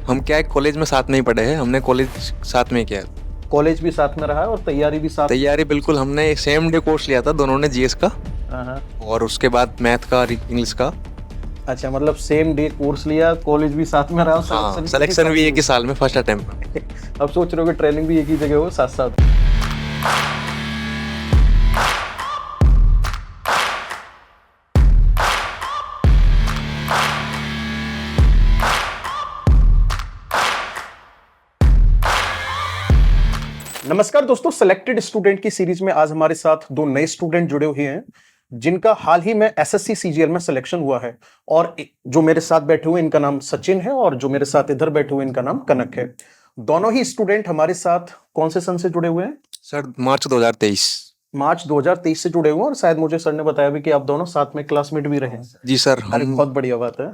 हम क्या है, कॉलेज में साथ में ही पढ़े हैं, हमने कॉलेज साथ में ही किया। कॉलेज भी साथ में रहा है और तैयारी भी साथ। तैयारी बिल्कुल, हमने सेम डे कोर्स लिया था दोनों ने, जीएस का हाँ। और उसके बाद मैथ का और इंग्लिश का। अच्छा, मतलब सेम डे कोर्स लिया, कॉलेज भी साथ में रहा, हाँ, सिलेक्शन सिलेक्शन भी एक ही साल में, फर्स्ट अटेम्प्ट। अब सोच रहे हो कि ट्रेनिंग भी एक ही जगह हो साथ साथ। नमस्कार दोस्तों, सेलेक्टेड स्टूडेंट की सीरीज में आज हमारे साथ दो नए स्टूडेंट जुड़े हुए हैं जिनका हाल ही में एसएससी सीजीएल में सिलेक्शन हुआ है। और जो मेरे साथ बैठे हुए इनका नाम सचिन है और जो मेरे साथ इधर बैठे हुए इनका नाम कनक है। दोनों ही स्टूडेंट हमारे साथ कौन से सन से जुड़े हुए हैं? सर, मार्च 2023। मार्च 2023 से जुड़े हुए हैं और शायद मुझे सर ने बताया भी कि आप दोनों साथ में क्लासमेट भी रहे हैं। जी सर, अरे बहुत बढ़िया बात है।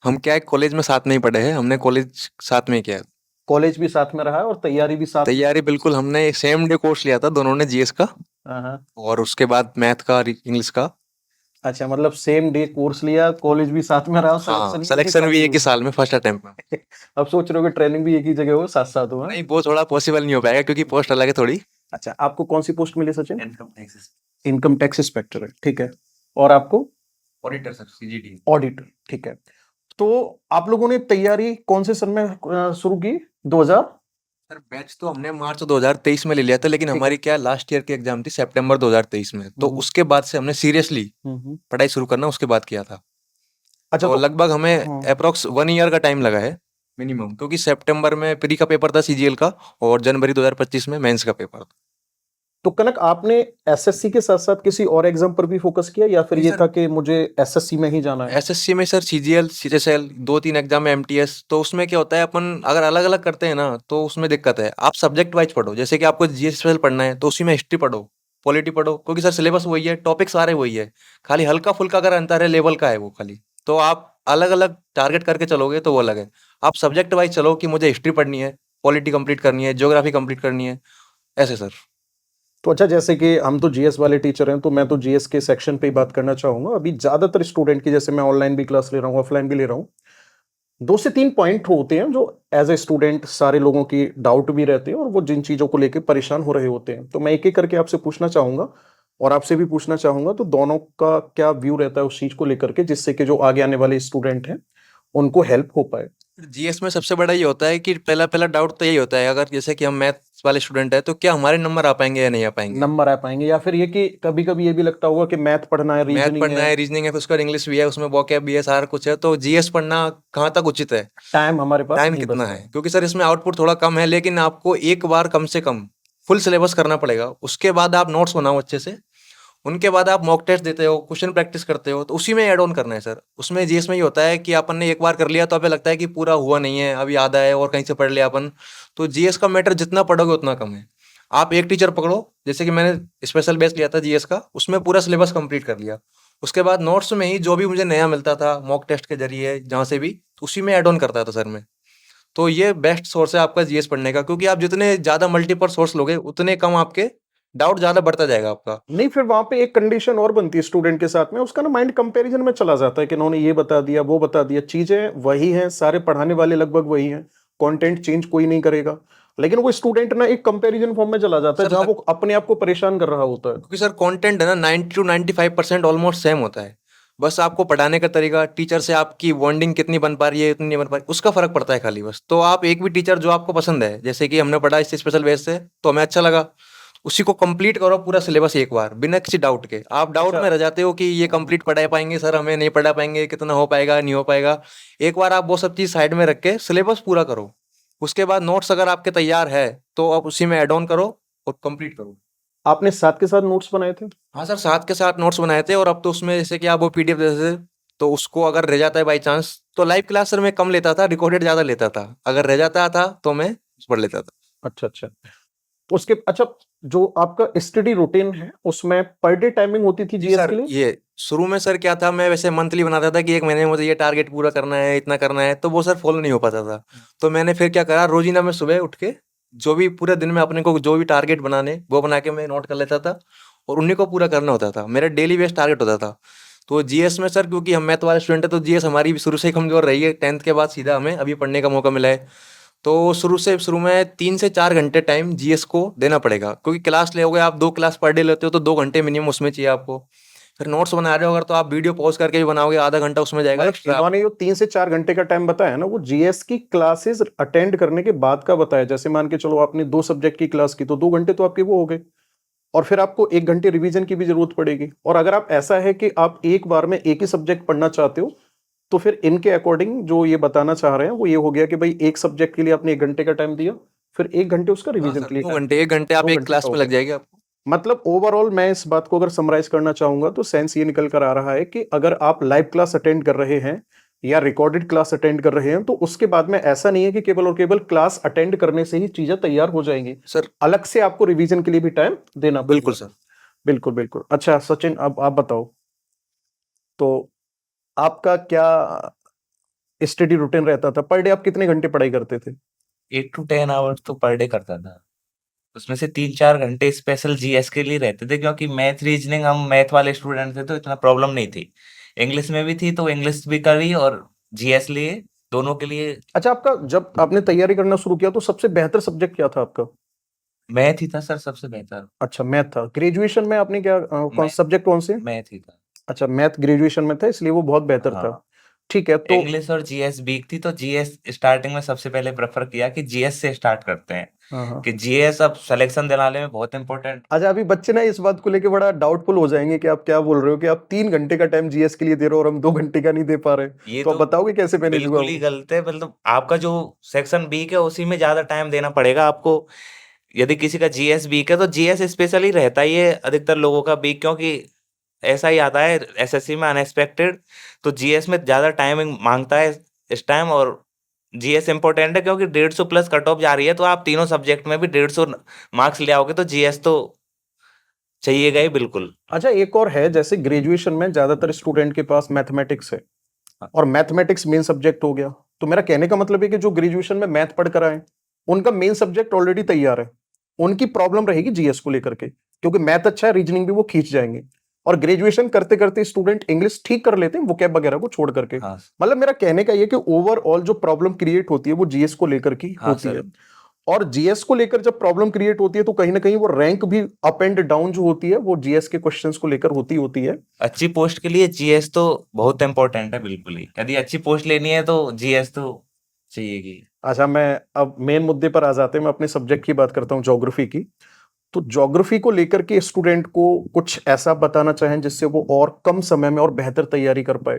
हम क्या है, कॉलेज में साथ में ही पढ़े हैं, हमने कॉलेज साथ में ही किया। कॉलेज भी साथ में रहा है और तैयारी भी साथ। तैयारी बिल्कुल, हमने सेम डे कोर्स लिया था दोनों ने, जीएस का हाँ। और उसके बाद मैथ का और इंग्लिश का। अच्छा, मतलब सेम डे कोर्स लिया, कॉलेज भी साथ में रहा, हाँ, सिलेक्शन भी एक ही साल में, फर्स्ट अटेम्प्ट। अब सोच रहे हो कि ट्रेनिंग भी एक ही जगह हो साथ साथ हो। नहीं, वो थोड़ा पॉसिबल नहीं हो पाएगा क्योंकि पोस्ट अलग है थोड़ी। अच्छा, आपको कौन सी पोस्ट मिली सचिन? इनकम टैक्स इंस्पेक्टर है, ठीक है। और आपको? Auditor sir, CGD. ऑडिटर, ठीक है। तो आप लोगों ने तैयारी कौन से सन में शुरू की? 2000? सर, बैच तो हमने मार्च 2023 में ले लिया था, लेकिन हमारी क्या लास्ट ईयर की एग्जाम थी सितंबर 2023 में, तो उसके बाद से हमने सीरियसली पढ़ाई शुरू करना उसके बाद किया था। अच्छा, तो लगभग हमें अप्रोक्स 1 ईयर का टाइम लगा है मिनिमम, क्योंकि सितंबर में प्री का पेपर था सीजीएल का और जनवरी 2025 में मेंस का पेपर था। तो कनक, आपने एसएससी के साथ साथ किसी और एग्जाम पर भी फोकस किया या फिर ये था कि मुझे एसएससी में ही जाना है? एसएससी में सर सीजीएल, सीएचएसएल, 2-3 एग्जाम में एमटीएस, तो उसमें क्या होता है, अपन अगर अलग अलग करते हैं ना तो उसमें दिक्कत है। आप सब्जेक्ट वाइज पढ़ो, जैसे कि आपको जीएस पढ़ना है तो उसी में हिस्ट्री पढ़ो, पॉलिटी पढ़ो, क्योंकि सर सिलेबस वही है, टॉपिक सारे वही है, खाली हल्का फुल्का अगर अंतर है लेवल का है वो खाली। तो आप अलग अलग टारगेट करके चलोगे तो वो अलग है। आप सब्जेक्ट वाइज चलो कि मुझे हिस्ट्री पढ़नी है, पॉलिटी कंप्लीट करनी है, ज्योग्राफी कंप्लीट करनी है, ऐसे सर। तो अच्छा, जैसे कि हम तो जीएस वाले टीचर हैं तो मैं तो जीएस के सेक्शन पे ही बात करना चाहूंगा। अभी ज्यादातर स्टूडेंट की, जैसे मैं ऑनलाइन भी क्लास ले रहा हूँ, ऑफलाइन भी ले रहा हूँ, 2 से 3 पॉइंट होते हैं जो एज ए स्टूडेंट सारे लोगों की डाउट भी रहते हैं और वो जिन चीजों को लेकर परेशान हो रहे होते हैं। तो मैं एक एक करके आपसे पूछना चाहूंगा और आपसे भी पूछना चाहूंगा, तो दोनों का क्या व्यू रहता है उस चीज को लेकर के, जिससे कि जो आगे आने वाले स्टूडेंट हैं उनको हेल्प हो पाए। जीएस में सबसे बड़ा ये होता है कि पहला पहला डाउट तो यही होता है, अगर जैसे कि हम मैथ्स वाले स्टूडेंट है तो क्या हमारे नंबर आ पाएंगे या नहीं आ पाएंगे। नंबर आ पाएंगे, या फिर ये कि कभी कभी ये भी लगता होगा कि मैथ पढ़ना है, मैथ रीजनिंग पढ़ना है, है, रीजनिंग है, फिर उसका इंग्लिश भी है, उसमें वोकैब भी है, सारा कुछ है, तो जीएस पढ़ना कहाँ तक उचित है, टाइम हमारे पास टाइम नहीं कितना बचता है, है। क्योंकि सर इसमें आउटपुट थोड़ा कम है, लेकिन आपको एक बार कम से कम फुल सिलेबस करना पड़ेगा। उसके बाद आप नोट्स बनाओ अच्छे से, उनके बाद आप मॉक टेस्ट देते हो, क्वेश्चन प्रैक्टिस करते हो, तो उसी में ऐड ऑन करना है सर। उसमें जीएस में ये होता है कि अपन ने एक बार कर लिया तो अभी लगता है कि पूरा हुआ नहीं है, अभी याद आया और कहीं से पढ़ लिया अपन। तो जीएस का मैटर जितना पढ़ोगे उतना कम है। आप एक टीचर पकड़ो, जैसे कि मैंने स्पेशल बेस लिया था जीएस का, उसमें पूरा सिलेबस कंप्लीट कर लिया। उसके बाद नोट्स में ही जो भी मुझे नया मिलता था मॉक टेस्ट के जरिए जहाँ से भी, तो उसी में ऐड ऑन करता था सर मैं। तो ये बेस्ट सोर्स है आपका जीएस पढ़ने का, क्योंकि आप जितने ज़्यादा मल्टीपल सोर्स लोगे उतने कम आपके डाउट ज़्यादा बढ़ता जाएगा आपका। नहीं, फिर वहां पे एक कंडीशन और बनती है स्टूडेंट के साथ में, उसका ना माइंड कंपैरिजन में चला जाता है कि इन्होंने ये बता दिया, वो बता दिया, चीजें वही हैं, सारे पढ़ाने वाले लगभग वही हैं, कंटेंट चेंज कोई नहीं करेगा, लेकिन वो स्टूडेंट ना एक कंपैरिजन फॉर्म में चला जाता है सर जहां वो अपने आप को परेशान कर रहा होता है। क्योंकि सर कंटेंट है ना, 90 to 95% ऑलमोस्ट सेम होता है। बस आपको पढ़ाने का तरीका, टीचर से आपकी बॉन्डिंग कितनी बन पा रही है, इतनी नहीं बन पा रही, उसका फर्क पड़ता है खाली बस। तो आप एक भी टीचर जो आपको पसंद है, जैसे कि हमने पढ़ा इस स्पेशल बेस से तो हमें अच्छा लगा, उसी को कंप्लीट करो पूरा सिलेबस एक बार बिना किसी डाउट के। आप डाउट अच्छा। में रह जाते हो कि ये कंप्लीट पढ़ा पाएंगे सर, हमें नहीं पढ़ा पाएंगे, कितना हो पाएगा नहीं हो पाएगा। एक बार आप वो सब चीज़ साइड में रख के सिलेबस पूरा करो। उसके बाद नोट्स अगर आपके तैयार है तो आप उसी में ऐड ऑन करो और कंप्लीट करो। आपने साथ के साथ नोट्स बनाए थे? हाँ सर, साथ के साथ नोट्स बनाए थे, और अब तो उसमें जैसे कि आप वो पीडीएफ देते थे, तो उसको अगर रह जाता है बाई चांस, तो लाइव क्लास सर मैं कम लेता था, रिकॉर्डेड ज़्यादा लेता था, अगर रह जाता था तो मैं पढ़ लेता था। अच्छा अच्छा। उसके अच्छा, जो आपका स्टडी रूटीन है उसमें पर डे टाइमिंग होती थी जी जीएस सर, के लिए? ये शुरू में सर क्या था, मैं वैसे मंथली बनाता था कि एक महीने में मुझे ये टारगेट पूरा करना है, इतना करना है, तो वो सर फॉलो नहीं हो पाता था। तो मैंने फिर क्या करा, रोजीना में सुबह उठ के जो भी पूरे दिन में अपने को जो भी टारगेट बनाने वो बना के मैं नोट कर लेता था, और उन्हीं को पूरा करना होता था, मेरा डेली बेस्ड टारगेट होता था। तो जीएस में सर क्योंकि हम मैथ वाले स्टूडेंट हैं तो जीएस हमारी भी शुरू से ही कमजोर रही है, 10th के बाद सीधा हमें अभी पढ़ने का मौका मिला है। तो शुरू में 3 से 4 घंटे टाइम जीएस को देना पड़ेगा, क्योंकि क्लास लोगे आप, 2 क्लास पर डे लेते हो तो 2 घंटे मिनिमम उसमें चाहिए आपको। फिर नोट्स बना रहे हो अगर तो आप वीडियो पॉज करके भी बनाओगे, आधा घंटा उसमें जाएगा मतलब एक्स्ट्रा। इन्होंने जो 3 से 4 घंटे का टाइम बताया ना, वो जीएस की क्लासेस अटेंड करने के बाद का बताया। जैसे मान के चलो आपने 2 सब्जेक्ट की क्लास की तो 2 घंटे तो आपके वो हो गए, और फिर आपको 1 घंटे रिवीजन की भी जरूरत पड़ेगी। और अगर आप ऐसा है कि आप एक बार में एक ही सब्जेक्ट पढ़ना चाहते हो, तो फिर इनके अकॉर्डिंग जो ये बताना चाह रहे हैं वो ये हो गया कि भाई एक सब्जेक्ट के लिए आपने 1 घंटे का टाइम दिया, फिर 1 घंटे उसका हाँ रिवीजन सर, के लिए दो टाइम घंटे 1 घंटे दिया। आप दो एक घंटे का क्लास हो में लग गया। जाएगी आपको। मतलब ओवरऑल मैं इस बात को अगर समराइज करना चाहूंगा तो सेंस ये निकल कर आ रहा है कि अगर आप लाइव क्लास अटेंड कर रहे हैं या रिकॉर्डेड क्लास अटेंड कर रहे हैं, तो उसके बाद में ऐसा नहीं है कि केवल और केवल क्लास अटेंड करने से ही चीजें तैयार हो जाएंगी। सर अलग से आपको रिवीजन के लिए भी टाइम देना बिल्कुल पड़ेगा। सर। बिल्कुल बिल्कुल। अच्छा सचिन, अब आप बताओ, तो आपका क्या स्टडी रूटीन रहता था? पर डे आप कितने घंटे पढ़ाई करते थे? 8 to 10 आवर्स तो पर डे करता था। उसमें से 3-4 घंटे स्पेशल जीएस के लिए रहते थे, क्योंकि मैथ रीजनिंग हम मैथ वाले स्टूडेंट थे तो इतना प्रॉब्लम नहीं थी। इंग्लिश में भी थी तो इंग्लिश भी करी और जीएस लिए, दोनों के लिए। अच्छा, आपका जब आपने तैयारी करना शुरू किया तो सबसे बेहतर सब्जेक्ट क्या था आपका? मैथ ही था सर सबसे बेहतर। अच्छा, मैथ था। ग्रेजुएशन में आपने क्या कौन मैं सब्जेक्ट कौन से? मैथ ही था। अच्छा, मैथ ग्रेजुएशन में था इसलिए वो बहुत बेहतर था। हाँ, ठीक है, तो इंग्लिश और जीएस वीक थी तो जीएस स्टार्टिंग में सबसे पहले प्रेफर किया कि जीएस से स्टार्ट करते हैं, हाँ हाँ। कि जीएस अब सिलेक्शन दिलाने में बहुत इंपॉर्टेंट। अच्छा, अभी बच्चे ना इस बात को लेके बड़ा डाउटफुल हो जाएंगे कि आप क्या बोल रहे हो कि आप 3 घंटे का टाइम जीएस के लिए दे रहे हो और हम 2 घंटे का नहीं दे पा रहे। ये तो आप तो बताओगे कैसे मैनेज होगा बिल्कुल ही वो? गलत है। मतलब आपका जो सेक्शन वीक है उसी में ज्यादा टाइम देना पड़ेगा आपको। यदि किसी का जीएस वीक है तो जीएस स्पेशली रहता ही है अधिकतर लोगों का वीक, क्योंकि ऐसा ही आता है एसएससी में अनएक्सपेक्टेड। तो जीएस में ज्यादा टाइमिंग मांगता है इस टाइम, और जीएस इंपॉर्टेंट है क्योंकि 150 प्लस कट ऑफ जा रही है, तो आप तीनों सब्जेक्ट में भी 150 मार्क्स ले आओगे तो जीएस तो चाहिएगा ही बिल्कुल। अच्छा, एक और है, जैसे ग्रेजुएशन में ज्यादातर स्टूडेंट के पास मैथमेटिक्स है हाँ। और मैथमेटिक्स मेन सब्जेक्ट हो गया। तो मेरा कहने का मतलब है कि जो ग्रेजुएशन में मैथ पढ़ कर आए, उनका मेन सब्जेक्ट ऑलरेडी तैयार है। उनकी प्रॉब्लम रहेगी जीएस को लेकर के, क्योंकि मैथ अच्छा है, रीजनिंग भी वो खींच जाएंगे। और ग्रेजुएशन करते करते स्टूडेंट इंग्लिश ठीक कर लेते हैं वोकैब वगैरह को छोड़ करके। हाँ मतलब मेरा कहने का ये कि ओवरऑल जो प्रॉब्लम क्रिएट होती है वो जीएस को लेकर की हाँ होती सर। है। और जीएस को लेकर जब प्रॉब्लम क्रिएट होती है तो कहीं ना कहीं वो रैंक भी अप एंड डाउन जो होती है वो जीएस के क्वेश्चंस को लेकर होती है। अच्छी पोस्ट के लिए जीएस तो बहुत इंपॉर्टेंट है बिल्कुल ही। यदि अच्छी पोस्ट लेनी है तो जीएस तो चाहिएगी। अच्छा, मैं अब मेन मुद्दे पर आ जाते हैं। मैं अपने सब्जेक्ट की बात करता हूँ, ज्योग्राफी की। तो ज्योग्राफी को लेकर के स्टूडेंट को कुछ ऐसा बताना चाहें जिससे वो और कम समय में और बेहतर तैयारी कर पाए।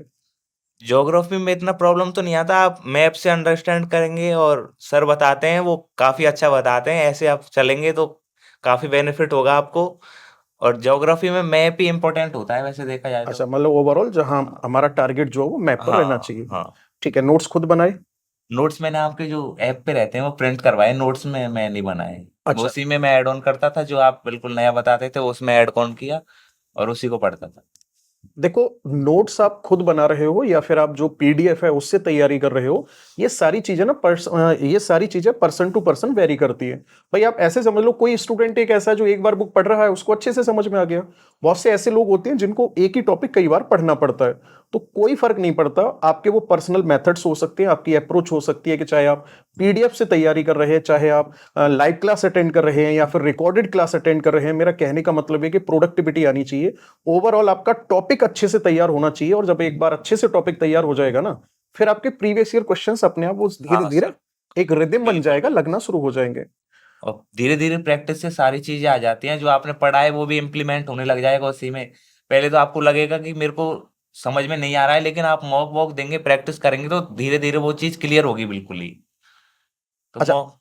ज्योग्राफी में इतना प्रॉब्लम तो नहीं आता, आप मैप से अंडरस्टैंड करेंगे और सर बताते हैं वो काफ़ी अच्छा बताते हैं, ऐसे आप चलेंगे तो काफ़ी बेनिफिट होगा आपको। और ज्योग्राफी में मैप ही इम्पोर्टेंट होता है वैसे देखा जाए अच्छा, तो। मतलब ओवरऑल जहां हमारा टारगेट जो है वो मैप पर रहना हाँ चाहिए। हाँ। ठीक है, नोट्स खुद बनाए? नोट्स मैंने आपके जो ऐप पे रहते हैं वो प्रिंट करवाए, नोट्स में मैं नहीं बनाए। वो अच्छा, उसी में मैं ऐड ऑन करता था, जो आप बिल्कुल नया बताते थे उसमें ऐड ऑन किया और उसी को पढ़ता था। देखो, नोट्स आप खुद बना रहे हो या फिर आप जो पीडीएफ है उससे तैयारी कर रहे हो, ये सारी चीजें ना ये सारी चीजें पर्सन टू पर्सन वेरी करती है। भाई आप ऐसे समझ लो, कोई स्टूडेंट एक ऐसा है जो एक बार बुक पढ़ रहा है उसको अच्छे से समझ में आ गया। बहुत से ऐसे लोग होते हैं जिनको एक ही टॉपिक कई बार पढ़ना पड़ता है। तो कोई फर्क नहीं पड़ता, आपके वो पर्सनल मेथड्स हो सकते हैं, आपकी अप्रोच हो सकती है कि चाहे आप पीडीएफ से तैयारी कर रहे हैं, चाहे आप लाइव क्लास अटेंड कर रहे हैं या फिर रिकॉर्डेड क्लास अटेंड कर रहे हैं। मेरा कहने का मतलब है कि प्रोडक्टिविटी आनी चाहिए। ओवरऑल आपका टॉपिक अच्छे से तैयार होना चाहिए, और जब एक बार अच्छे से टॉपिक तैयार हो जाएगा ना, फिर आपके प्रीवियस ईयर क्वेश्चंस अपने आप वो धीरे हाँ धीरे सर, एक रिदम बन बिल्कुल जाएगा, बिल्कुल। लगना शुरू हो जाएंगे। और धीरे धीरे प्रैक्टिस से सारी चीजें आ जाती हैं, जो आपने पढ़ा है वो भी इम्प्लीमेंट होने लग जाएगा उसी में। पहले तो आपको लगेगा कि मेरे को समझ में नहीं आ रहा है, लेकिन आप मॉक वॉक देंगे, प्रैक्टिस करेंगे तो धीरे धीरे वो चीज क्लियर होगी बिल्कुल ही। तो अच्छा, मॉक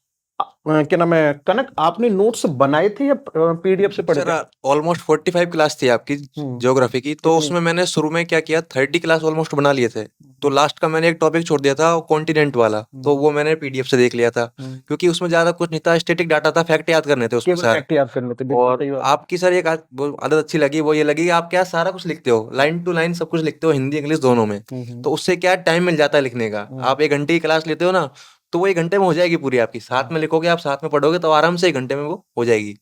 क्या नाम है कनक, आपने नोट्स बनाए थे या पीडीएफ से पढ़ सर के? ऑलमोस्ट 45 क्लास थी आपकी ज्योग्राफी की, तो कितनी? उसमें मैंने शुरू में क्या किया, 30 क्लास ऑलमोस्ट बना लिए थे। तो लास्ट का मैंने एक टॉपिक छोड़ दिया था कॉन्टिनेंट वाला, तो वो मैंने पीडीएफ से देख लिया था, क्योंकि उसमें ज्यादा कुछ नहीं था, स्टैटिक डाटा था, फैक्ट याद करने थे उसमें केवल सर। फैक्ट याद करने थे, बिल्कुल और सही बात। आपकी सर एक वो आदत अच्छी लगी, वो ये लगी कि आप क्या सारा कुछ लिखते हो, लाइन टू लाइन सब कुछ लिखते हो, हिंदी इंग्लिश दोनों में। तो उससे क्या टाइम मिल जाता है लिखने का। आप 1 घंटे की क्लास लेते हो ना, तो वो 1 घंटे में हो जाएगी पूरी आपकी, साथ में लिखोगे आप, साथ में पढ़ोगे तो आराम से 1 घंटे में वो हो जाएगी।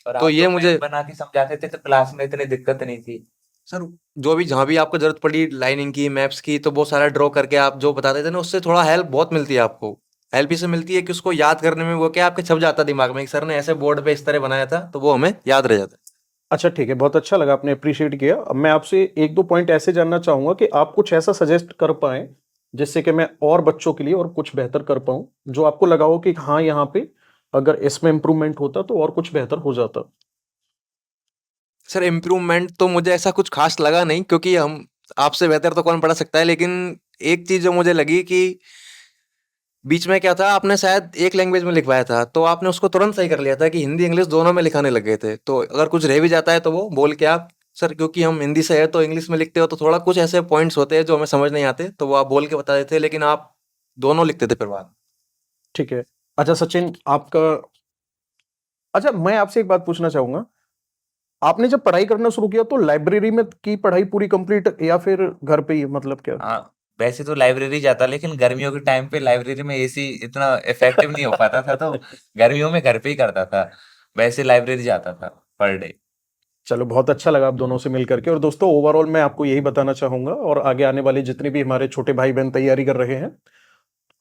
और तो आप ये तो मैप मुझे बना के समझाते थे तो क्लास में इतनी दिक्कत नहीं थी। सर जो भी जहाँ भी आपको ज़रूरत पड़ी लाइनिंग की, मैप्स की, तो वो सारा ड्रॉ करके आप जो बताते थे ना, उससे थोड़ा हेल्प बहुत मिलती है आपको। हेल्प इससे मिलती है कि उसको याद करने में वो क्या आपके छप जाता है दिमाग में, कि सर ने ऐसे बोर्ड पे इस तरह बनाया था, तो वो हमें याद रह जाता है। अच्छा ठीक है, बहुत अच्छा लगा, आपने अप्रिशिएट किया। अब मैं आपसे 1-2 पॉइंट ऐसे जानना चाहूँगा कि आप कुछ ऐसा सजेस्ट कर पाएँ, जिससे कि मैं और बच्चों के लिए और कुछ बेहतर कर पाऊँ, जो आपको लगा हो कि हाँ, यहाँ पे अगर इसमें इम्प्रूवमेंट होता तो और कुछ बेहतर हो जाता? सर इम्प्रूवमेंट तो मुझे ऐसा कुछ खास लगा नहीं, क्योंकि हम आपसे बेहतर तो कौन पढ़ा सकता है, लेकिन एक चीज़ जो मुझे लगी कि बीच में क्या था, आपने शायद एक लैंग्वेज में लिखवाया था, तो आपने उसको तुरंत सही कर लिया था कि हिंदी इंग्लिश दोनों में लिखाने लग गए थे। तो अगर कुछ रह भी जाता है तो वो बोल के आप, सर क्योंकि हम हिंदी से है तो इंग्लिश में लिखते हो, तो थोड़ा कुछ ऐसे पॉइंट्स होते हैं जो हमें समझ नहीं आते, तो वो आप बोल के बता देते, लेकिन आप दोनों लिखते थे फिर बाद। ठीक है। अच्छा सचिन, आपका अच्छा मैं आपसे एक बात पूछना चाहूँगा, आपने जब पढ़ाई करना शुरू किया तो लाइब्रेरी में की पढ़ाई पूरी कंप्लीट या फिर घर पे ही, मतलब क्या? हाँ, वैसे तो लाइब्रेरी जाता, लेकिन गर्मियों के टाइम पे लाइब्रेरी में एसी इतना इफेक्टिव नहीं हो पाता था, तो गर्मियों में घर पे ही करता था। वैसे लाइब्रेरी जाता था पर डे। चलो बहुत अच्छा लगा आप दोनों से मिल करके। और दोस्तों ओवरऑल मैं आपको यही बताना चाहूँगा, और आगे आने वाले जितने भी हमारे छोटे भाई-बहन तैयारी कर रहे हैं,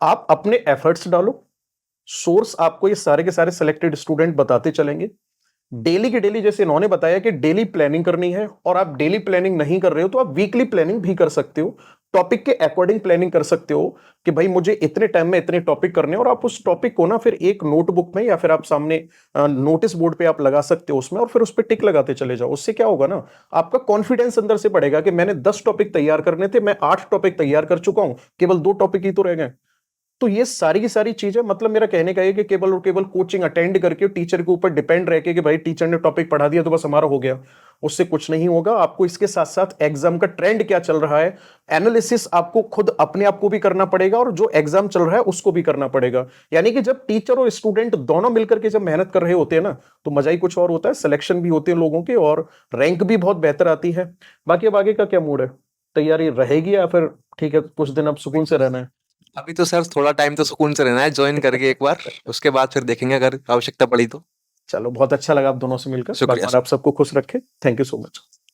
आप अपने एफर्ट्स डालो, सोर्स आपको ये सारे के सारे सिलेक्टेड स्टूडेंट बताते चलेंगे। डेली की डेली, जैसे इन्होंने बताया कि डेली प्लानिंग करनी है, और आप डेली प्लानिंग नहीं कर रहे हो तो आप वीकली प्लानिंग भी कर सकते हो। टॉपिक के अकॉर्डिंग प्लानिंग कर सकते हो कि भाई मुझे इतने टाइम में इतने टॉपिक करने हैं, और आप उस टॉपिक को ना फिर एक नोटबुक में या फिर आप सामने नोटिस बोर्ड पे आप लगा सकते हो उसमें, और फिर उस पर टिक लगाते चले जाओ। उससे क्या होगा ना, आपका कॉन्फिडेंस अंदर से बढ़ेगा कि मैंने 10 टॉपिक तैयार करने थे, मैं 8 टॉपिक तैयार कर चुका हूं, केवल 2 टॉपिक ही तो रह गए। तो ये सारी की सारी चीजें, मतलब मेरा कहने का ये कि केवल और केवल कोचिंग अटेंड करके टीचर के ऊपर डिपेंड रह के कि भाई टीचर ने टॉपिक पढ़ा दिया तो बस हमारा हो गया, उससे कुछ नहीं होगा। आपको इसके साथ साथ एग्जाम का ट्रेंड क्या चल रहा है, एनालिसिस आपको खुद अपने आप को भी करना पड़ेगा, और जो एग्जाम चल रहा है उसको भी करना पड़ेगा। यानी कि जब टीचर और स्टूडेंट दोनों मिलकर के जब मेहनत कर रहे होते हैं ना, तो मजा ही कुछ और होता है, सिलेक्शन भी होते हैं लोगों के, और रैंक भी बहुत बेहतर आती है। बाकी अब आगे का क्या मूड है, तैयारी रहेगी या फिर ठीक है कुछ दिन अब सुकून से रहना है? अभी तो सर थोड़ा टाइम तो सुकून से रहना है, ज्वाइन करके एक बार, उसके बाद फिर देखेंगे अगर आवश्यकता पड़ी तो। चलो बहुत अच्छा लगा आप दोनों से मिलकर, शुक्रिया भगवान सर। आप सबको खुश रखे। Thank you so much.